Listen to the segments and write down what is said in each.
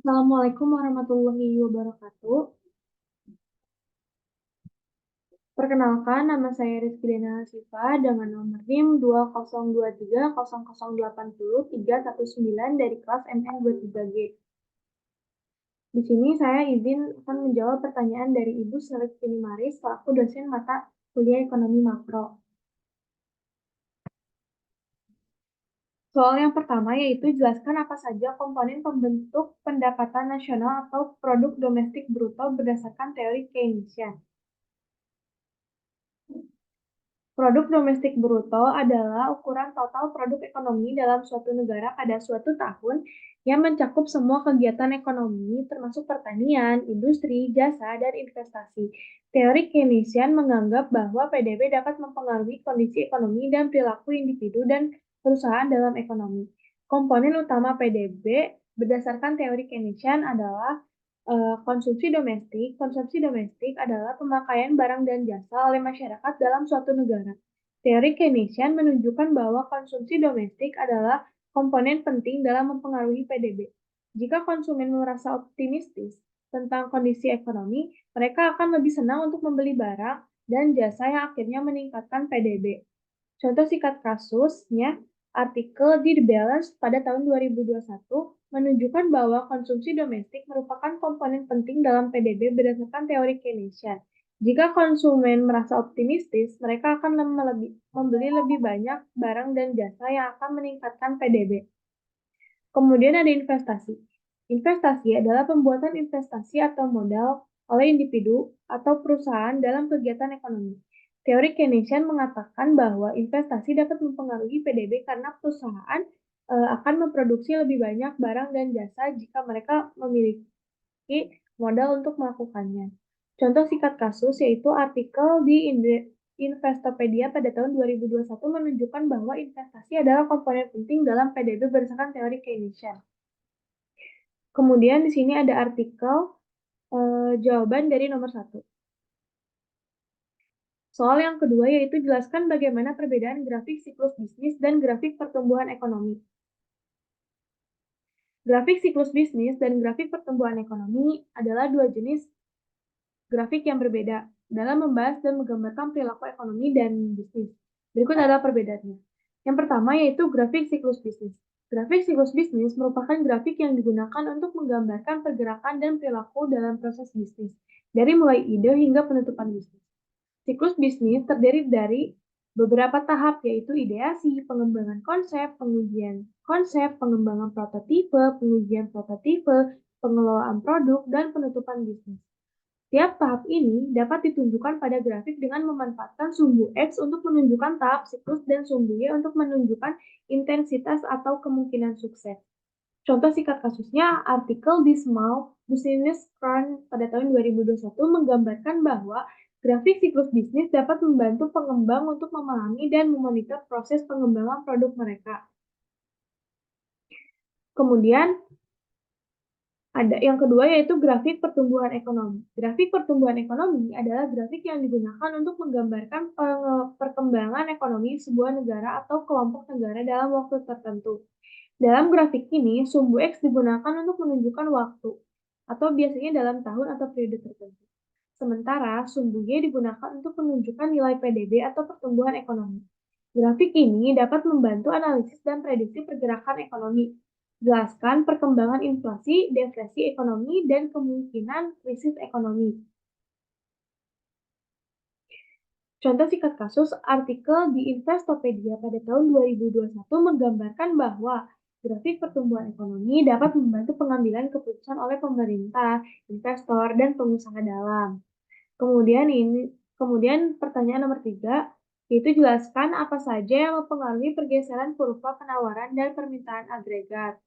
Assalamualaikum warahmatullahi wabarakatuh. Perkenalkan, nama saya Rizky Dena Siva dengan nomor NIM 202300800319 dari kelas MN23G. Di sini saya izin akan menjawab pertanyaan dari Ibu Selestini Maris selaku dosen mata kuliah Ekonomi Makro. Soal yang pertama yaitu jelaskan apa saja komponen pembentuk pendapatan nasional atau produk domestik bruto berdasarkan teori Keynesian. Produk domestik bruto adalah ukuran total produk ekonomi dalam suatu negara pada suatu tahun yang mencakup semua kegiatan ekonomi, termasuk pertanian, industri, jasa, dan investasi. Teori Keynesian menganggap bahwa PDB dapat mempengaruhi kondisi ekonomi dan perilaku individu dan perusahaan dalam ekonomi. Komponen utama PDB berdasarkan teori Keynesian adalah konsumsi domestik. Konsumsi domestik adalah pemakaian barang dan jasa oleh masyarakat dalam suatu negara. Teori Keynesian menunjukkan bahwa konsumsi domestik adalah komponen penting dalam mempengaruhi PDB. Jika konsumen merasa optimistis tentang kondisi ekonomi, mereka akan lebih senang untuk membeli barang dan jasa yang akhirnya meningkatkan PDB. Contoh singkat kasusnya, artikel di The Balance pada tahun 2021 menunjukkan bahwa konsumsi domestik merupakan komponen penting dalam PDB berdasarkan teori Keynesian. Jika konsumen merasa optimistis, mereka akan membeli lebih banyak barang dan jasa yang akan meningkatkan PDB. Kemudian ada investasi. Investasi adalah pembuatan investasi atau modal oleh individu atau perusahaan dalam kegiatan ekonomi. Teori Keynesian mengatakan bahwa investasi dapat mempengaruhi PDB karena perusahaan akan memproduksi lebih banyak barang dan jasa jika mereka memiliki modal untuk melakukannya. Contoh singkat kasus yaitu artikel di Investopedia pada tahun 2021 menunjukkan bahwa investasi adalah komponen penting dalam PDB berdasarkan teori Keynesian. Kemudian di sini ada artikel jawaban dari nomor 1. Soal yang kedua yaitu jelaskan bagaimana perbedaan grafik siklus bisnis dan grafik pertumbuhan ekonomi. Grafik siklus bisnis dan grafik pertumbuhan ekonomi adalah dua jenis grafik yang berbeda dalam membahas dan menggambarkan perilaku ekonomi dan bisnis. Berikut adalah perbedaannya. Yang pertama yaitu grafik siklus bisnis. Grafik siklus bisnis merupakan grafik yang digunakan untuk menggambarkan pergerakan dan perilaku dalam proses bisnis, dari mulai ide hingga penutupan bisnis. Siklus bisnis terdiri dari beberapa tahap yaitu ideasi, pengembangan konsep, pengembangan prototipe, pengujian prototipe, pengelolaan produk, dan penutupan bisnis. Tiap tahap ini dapat ditunjukkan pada grafik dengan memanfaatkan sumbu X untuk menunjukkan tahap siklus dan sumbu Y untuk menunjukkan intensitas atau kemungkinan sukses. Contoh singkat kasusnya, artikel di Small Business Journal pada tahun 2021 menggambarkan bahwa grafik siklus bisnis dapat membantu pengembang untuk memahami dan memonitor proses pengembangan produk mereka. Kemudian, ada yang kedua yaitu grafik pertumbuhan ekonomi. Grafik pertumbuhan ekonomi adalah grafik yang digunakan untuk menggambarkan perkembangan ekonomi sebuah negara atau kelompok negara dalam waktu tertentu. Dalam grafik ini, sumbu X digunakan untuk menunjukkan waktu, atau biasanya dalam tahun atau periode tertentu. Sementara sumbu Y digunakan untuk menunjukkan nilai PDB atau pertumbuhan ekonomi. Grafik ini dapat membantu analisis dan prediksi pergerakan ekonomi. Jelaskan perkembangan inflasi, deflasi ekonomi, dan kemungkinan krisis ekonomi. Contoh singkat kasus, artikel di Investopedia pada tahun 2021 menggambarkan bahwa grafik pertumbuhan ekonomi dapat membantu pengambilan keputusan oleh pemerintah, investor, dan pengusaha dalam. Kemudian pertanyaan nomor 3, yaitu jelaskan apa saja yang mempengaruhi pergeseran kurva penawaran dan permintaan agregat.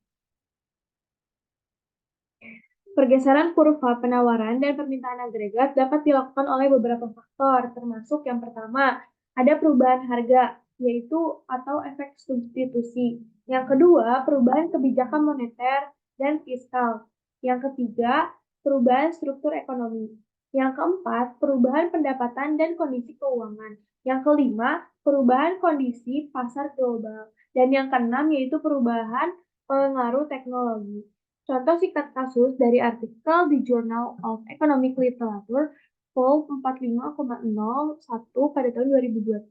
Pergeseran kurva penawaran dan permintaan agregat dapat dilakukan oleh beberapa faktor, termasuk yang pertama, ada perubahan harga, yaitu atau efek substitusi. Yang kedua, perubahan kebijakan moneter dan fiskal. Yang ketiga, perubahan struktur ekonomi. Yang keempat, perubahan pendapatan dan kondisi keuangan. Yang kelima, perubahan kondisi pasar global. Dan yang keenam, yaitu perubahan pengaruh teknologi. Contoh singkat kasus dari artikel di Journal of Economic Literature Vol 45,01 pada tahun 2007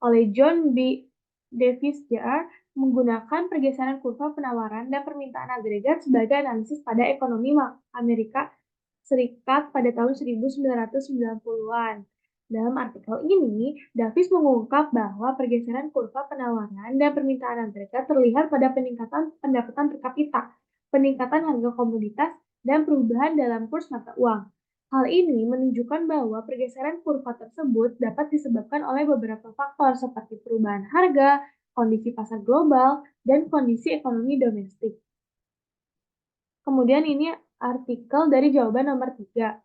oleh John B. Davis Jr. menggunakan pergeseran kurva penawaran dan permintaan agregat sebagai analisis pada ekonomi Amerika Serikat pada tahun 1990-an. Dalam artikel ini, Davis mengungkap bahwa pergeseran kurva penawaran dan permintaan agregat terlihat pada peningkatan pendapatan per kapita, peningkatan harga komoditas, dan perubahan dalam kurs mata uang. Hal ini menunjukkan bahwa pergeseran kurva tersebut dapat disebabkan oleh beberapa faktor seperti perubahan harga, kondisi pasar global, dan kondisi ekonomi domestik. Kemudian ini artikel dari jawaban nomor 3.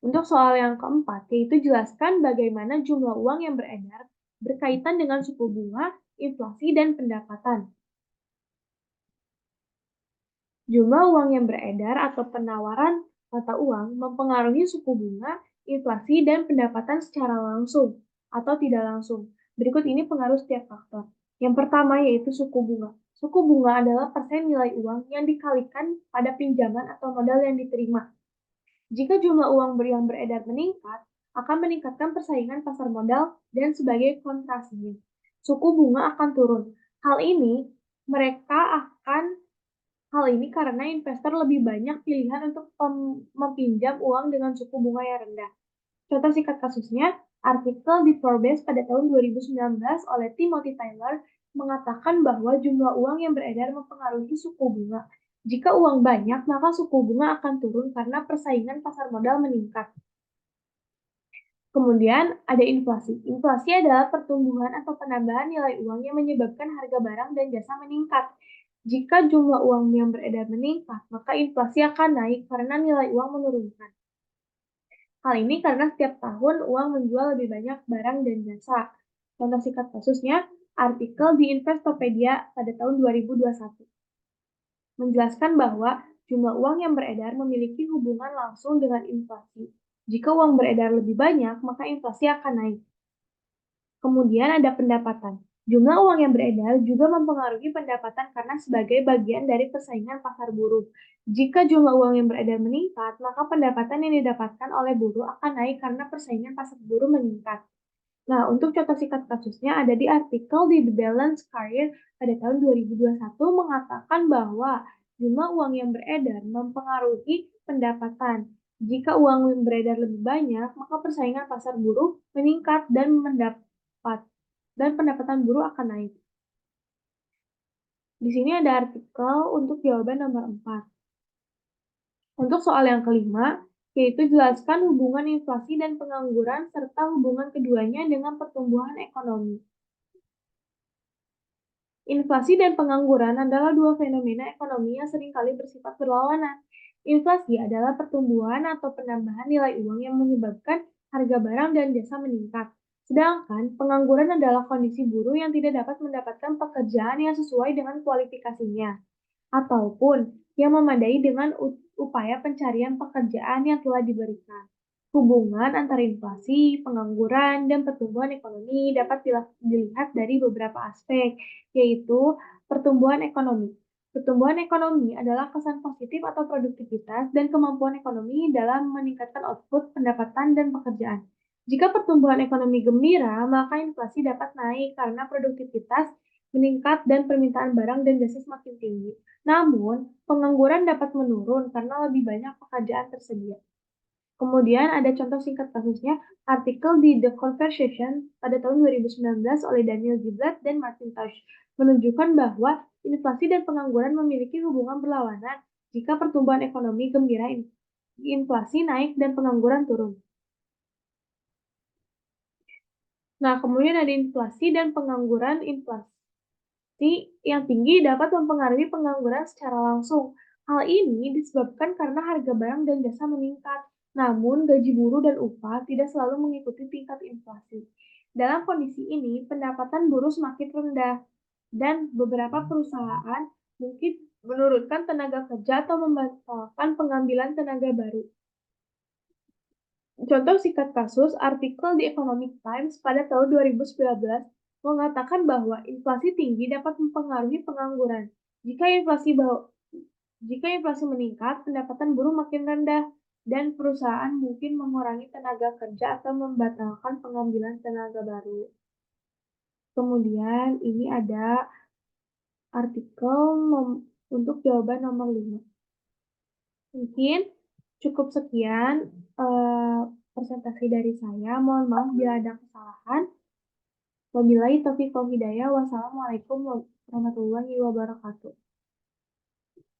Untuk soal yang keempat, yaitu jelaskan bagaimana jumlah uang yang beredar berkaitan dengan suku bunga, inflasi, dan pendapatan. Jumlah uang yang beredar atau penawaran mata uang mempengaruhi suku bunga, inflasi, dan pendapatan secara langsung atau tidak langsung. Berikut ini pengaruh setiap faktor. Yang pertama yaitu suku bunga. Suku bunga adalah persen nilai uang yang dikalikan pada pinjaman atau modal yang diterima. Jika jumlah uang yang beredar meningkat, akan meningkatkan persaingan pasar modal dan sebagai kontrasinya, suku bunga akan turun. Hal ini mereka akan Hal ini karena investor lebih banyak pilihan untuk meminjam uang dengan suku bunga yang rendah. Contoh singkat kasusnya, artikel di Forbes pada tahun 2019 oleh Timothy Tyler mengatakan bahwa jumlah uang yang beredar mempengaruhi suku bunga. Jika uang banyak, maka suku bunga akan turun karena persaingan pasar modal meningkat. Kemudian ada inflasi. Inflasi adalah pertumbuhan atau penambahan nilai uang yang menyebabkan harga barang dan jasa meningkat. Jika jumlah uang yang beredar meningkat, maka inflasi akan naik karena nilai uang menurunkan. Hal ini karena setiap tahun uang menjual lebih banyak barang dan jasa. Contoh singkat kasusnya, artikel di Investopedia pada tahun 2021 menjelaskan bahwa jumlah uang yang beredar memiliki hubungan langsung dengan inflasi. Jika uang beredar lebih banyak, maka inflasi akan naik. Kemudian ada pendapatan. Jumlah uang yang beredar juga mempengaruhi pendapatan karena sebagai bagian dari persaingan pasar buruh. Jika jumlah uang yang beredar meningkat, maka pendapatan yang didapatkan oleh buruh akan naik karena persaingan pasar buruh meningkat. Nah, untuk contoh singkat kasusnya ada di artikel di The Balance Career pada tahun 2021 mengatakan bahwa jumlah uang yang beredar mempengaruhi pendapatan. Jika uang yang beredar lebih banyak, maka persaingan pasar buruh meningkat dan pendapatan buruh akan naik. Di sini ada artikel untuk jawaban nomor 4. Untuk soal yang kelima, yaitu jelaskan hubungan inflasi dan pengangguran serta hubungan keduanya dengan pertumbuhan ekonomi. Inflasi dan pengangguran adalah dua fenomena ekonomi yang seringkali bersifat berlawanan. Inflasi adalah pertumbuhan atau penambahan nilai uang yang menyebabkan harga barang dan jasa meningkat. Sedangkan pengangguran adalah kondisi buruh yang tidak dapat mendapatkan pekerjaan yang sesuai dengan kualifikasinya, ataupun yang memadai dengan upaya pencarian pekerjaan yang telah diberikan. Hubungan antara inflasi, pengangguran, dan pertumbuhan ekonomi dapat dilihat dari beberapa aspek, yaitu pertumbuhan ekonomi. Pertumbuhan ekonomi adalah kesan positif atau produktivitas dan kemampuan ekonomi dalam meningkatkan output, pendapatan, dan pekerjaan. Jika pertumbuhan ekonomi gembira, maka inflasi dapat naik karena produktivitas meningkat dan permintaan barang dan jasa semakin tinggi. Namun, pengangguran dapat menurun karena lebih banyak pekerjaan tersedia. Kemudian ada contoh singkat kasusnya, artikel di The Conversation pada tahun 2019 oleh Daniel Ziblatt dan Martin Tausch menunjukkan bahwa inflasi dan pengangguran memiliki hubungan berlawanan. Jika pertumbuhan ekonomi gembira, inflasi naik dan pengangguran turun. Nah, kemudian ada inflasi dan pengangguran. Inflasi yang tinggi dapat mempengaruhi pengangguran secara langsung. Hal ini disebabkan karena harga barang dan jasa meningkat. Namun, gaji buruh dan upah tidak selalu mengikuti tingkat inflasi. Dalam kondisi ini, pendapatan buruh semakin rendah, dan beberapa perusahaan mungkin menurunkan tenaga kerja atau membatalkan pengambilan tenaga baru. Contoh singkat kasus, artikel di Economic Times pada tahun 2019 mengatakan bahwa inflasi tinggi dapat mempengaruhi pengangguran. Jika inflasi ba- Jika inflasi meningkat, pendapatan buruh makin rendah dan perusahaan mungkin mengurangi tenaga kerja atau membatalkan pengambilan tenaga baru. Kemudian ini ada artikel untuk jawaban nomor 5. Mungkin cukup sekian eh, presentasi dari saya. Mohon maaf bila ada kesalahan. Wabillahi taufiq wal hidayah. Wassalamualaikum warahmatullahi wabarakatuh.